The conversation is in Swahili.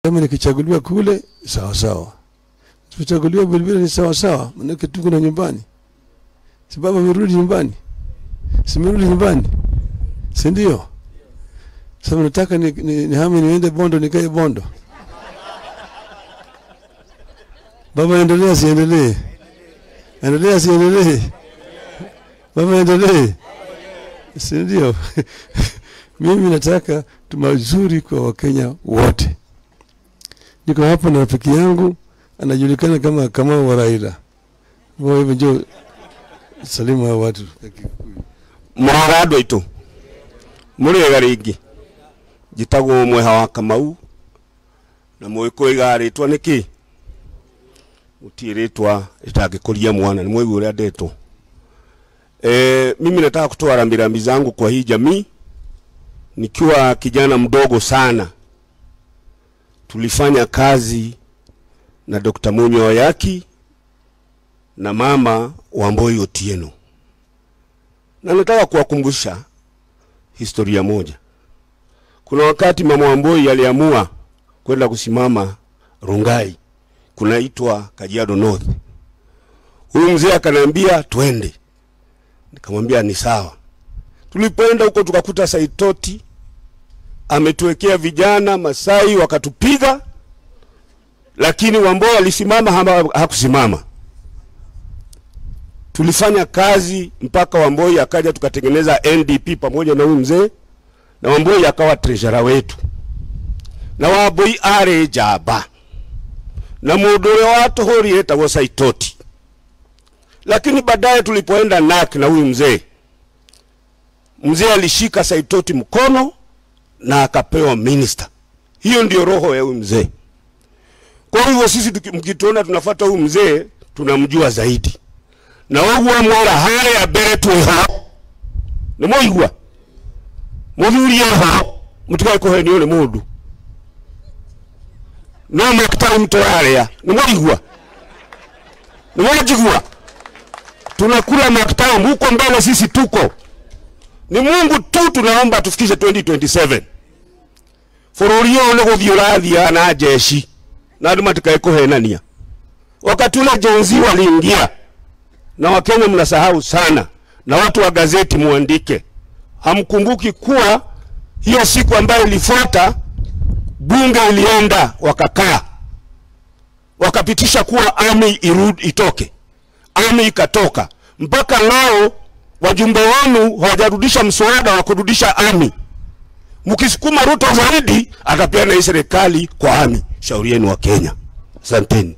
Kama nikichaguliwa kule sawa sawa, tuchaguliwa Bilibili ni sawa sawa, maana tuko na nyumbani. Sababu amerudi nyumbani, simerudi nyumbani, si ndio? Sasa nataka ni hame niende Bondo, nikae Bondo. Baba endelea siendelee, endelea siendelee, baba endelee, si ndio? Mimi nataka tumazuri kwa Wakenya wote. Niko hapa na rafiki yangu anajulikana kama Kamau wa Raila. Wewe njoo salimu hao watu. Mwarado ito. Muri garingi. Jitagwo mweha wa Kamau. Na mwiko igaritwa niki? Utiritwa itagikuria mwana ni mwewe ule adeto. Mimi nataka kutoa rambirambi zangu kwa hii jamii. Nikiwa kijana mdogo sana tulifanya kazi na Dr. Munyo Oyaki na mama Wamboi Otieno. Na nataka kuwakumbusha historia moja. Kuna wakati mama Wamboi aliamua kwenda kusimama Rongai, kunaitwa Kajiado North. Huyu mzee akaniambia twende. Nikamwambia ni sawa. Tulipoenda huko tukakuta Saitoti ametuwekea vijana Masai wakatupiga, lakini Wamboi alisimama hakusimama. Tulifanya kazi mpaka Wamboi akaja tukatengeneza NDP pamoja na huyu mzee, na Wamboi akawa treasurer wetu. Na Wamboi are jaba. Na mudore watu hori etagwo Saitoti. Lakini baadaye tulipoenda NAK na huyu mzee, mzee alishika Saitoti mkono na akapewa minister. Hiyo ndio roho ya huyu mzee. Kwa hivyo sisi mkituona tunafuata huyu mzee tunamjua zaidi. Na wagwa mwara hale ya bere tuha. Ni moigwa. Muthuri yaha mutukai ko heni ole mundu. No makitari mto hale ni moigwa. Ni mojigwa. Tunakula makitari huko mbele sisi tuko. Ni Mungu tu tunaomba tufikishe 2027. Fororio ole guthiurathia na jeshi. Na andũ matikae kuhenania. Wakati ule jenzi waliingia na Wakenya mnasahau sana, na watu wa gazeti muandike. Hamkumbuki kuwa hiyo siku ambayo ilifuata bunge ilienda wakakaa. Wakapitisha kuwa army itoke. Army ikatoka. Mpaka leo wajumbe wenu hawajarudisha mswada wa kurudisha army. Mkisukuma Ruto zaidi atapeana hii serikali kwa army. Shauri yenu wa Kenya. Asanteni.